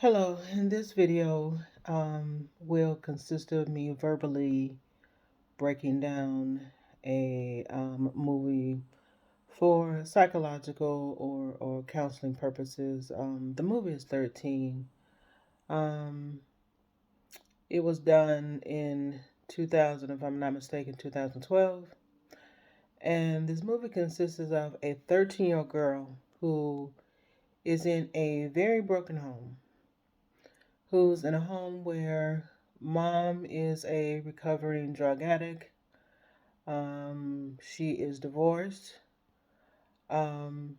Hello, in this video will consist of me verbally breaking down a movie for psychological or counseling purposes. The movie is 13. Um, it was done in 2000, if I'm not mistaken, 2012. And this movie consists of a 13-year-old girl who is in a very broken home, who's in a home where mom is a recovering drug addict. She is divorced. Um,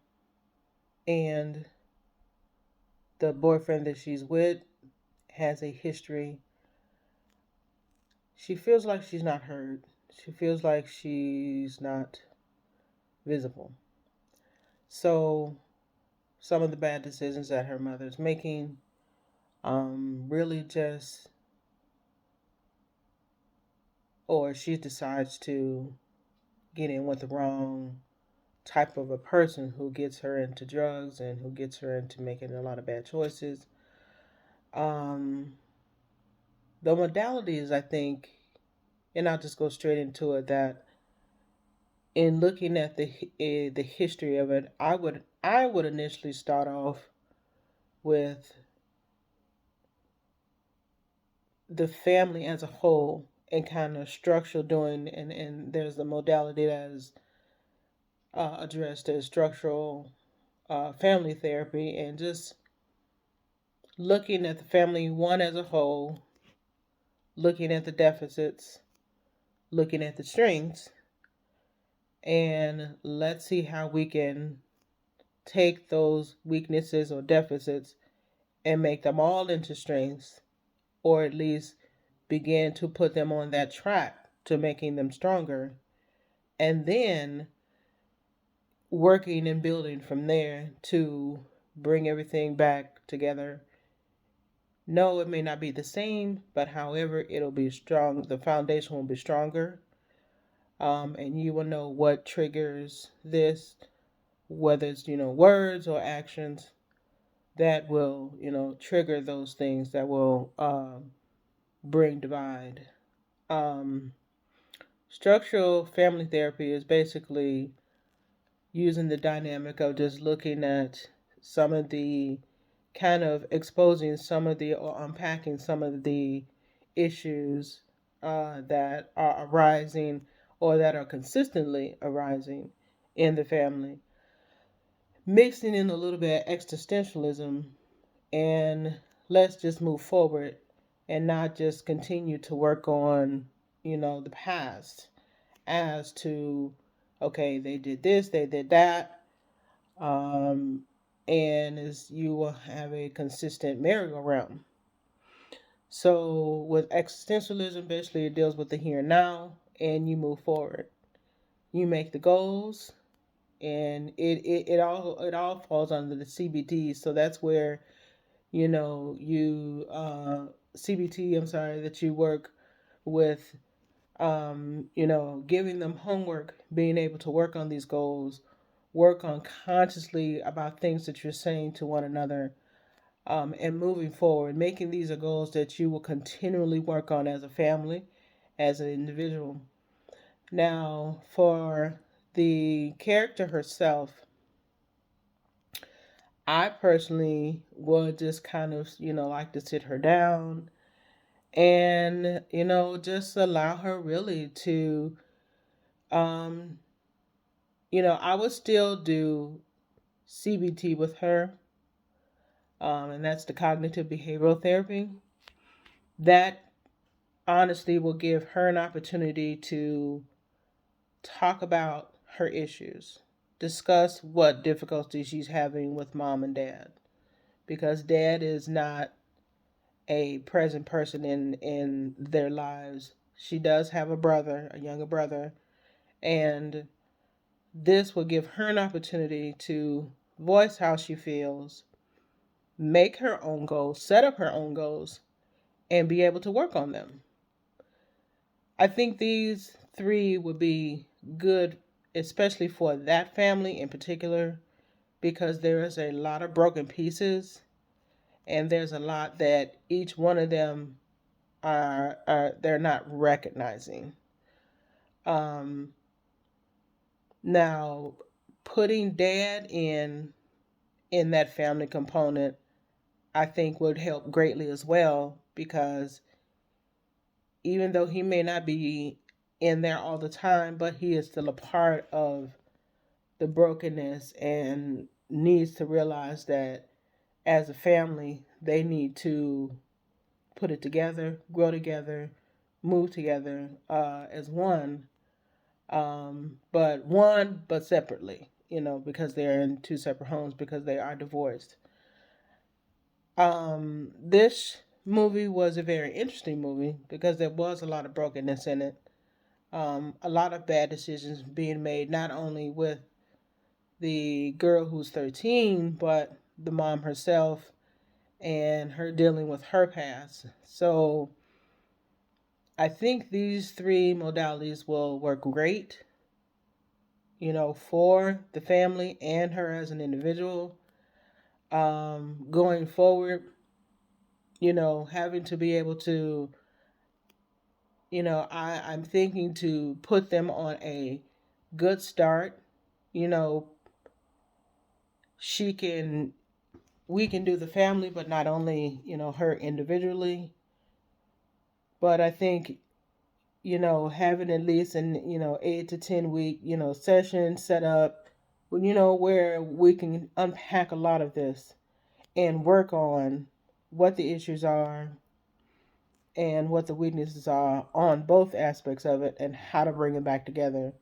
and the boyfriend that she's with has a history. She feels like she's not heard. She feels like she's not visible. So, some of the bad decisions that her mother's making really just, or she decides to get in with the wrong type of a person who gets her into drugs and who gets her into making a lot of bad choices. Um, the modalities, I think, and I'll just go straight into it, that in looking at the history of it, I would initially start off with the family as a whole and kind of structural doing, and there's the modality that is addressed as structural family therapy, and just looking at the family one as a whole, looking at the deficits, looking at the strengths, and let's see how we can take those weaknesses or deficits and make them all into strengths, or at least begin to put them on that track to making them stronger, and then working and building from there to bring everything back together. No, it may not be the same, but however, it'll be strong. The foundation will be stronger, and you will know what triggers this, whether it's words or actions that will trigger those things that will bring divide. Um, Structural family therapy is basically using the dynamic of just looking at some of the kind of exposing some of the or unpacking some of the issues that are arising or that are consistently arising in the family, mixing in a little bit of existentialism, and let's just move forward and not just continue to work on the past as to, okay, they did this, they did that, um, and as you will have a consistent merry-go-round. So with existentialism, basically it deals with the here and now, and you move forward. You make the goals, and it all falls under the CBT. So that's where you CBT. I'm sorry, that you work with giving them homework, being able to work on these goals, work on consciously about things that you're saying to one another, and moving forward, making these a goals that you will continually work on as a family, as an individual. Now, for the character herself, I personally would just kind of, like to sit her down and, just allow her really to, um, I would still do CBT with her, and that's the cognitive behavioral therapy. That honestly will give her an opportunity to talk about her issues, discuss what difficulties she's having with mom and dad, because dad is not a present person in their lives. She does have a brother, a younger brother, and this will give her an opportunity to voice how she feels, make her own goals, set up her own goals, and be able to work on them. I think these three would be good, especially for that family in particular, because there is a lot of broken pieces, and there's a lot that each one of them are they're not recognizing. Um, Now, putting dad in that family component, I think would help greatly as well, because even though he may not be in there all the time, but he is still a part of the brokenness and needs to realize that as a family, they need to put it together, grow together, move together as one, but separately, because they're in two separate homes because they are divorced. This movie was a very interesting movie because there was a lot of brokenness in it. A lot of bad decisions being made, not only with the girl who's 13, but the mom herself and her dealing with her past. So I think these three modalities will work great, for the family and her as an individual. Going forward, having to be able to, I'm thinking to put them on a good start. You know, she can, we can do the family, but not only, her individually. But I think, having at least an, 8 to 10 week, session set up, where we can unpack a lot of this and work on what the issues are and what the weaknesses are on both aspects of it and how to bring it back together,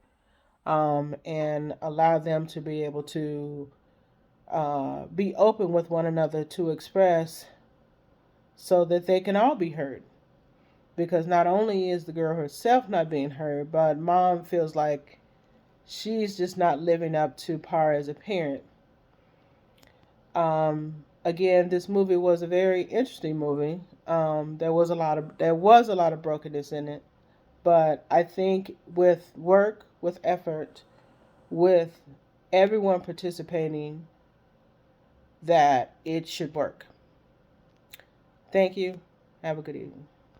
and allow them to be able to be open with one another to express so that they can all be heard. Because not only is the girl herself not being heard, but mom feels like she's just not living up to par as a parent. Again, this movie was a very interesting movie. There was a lot of brokenness in it, but I think with work, with effort, with everyone participating, that it should work. Thank you. Have a good evening.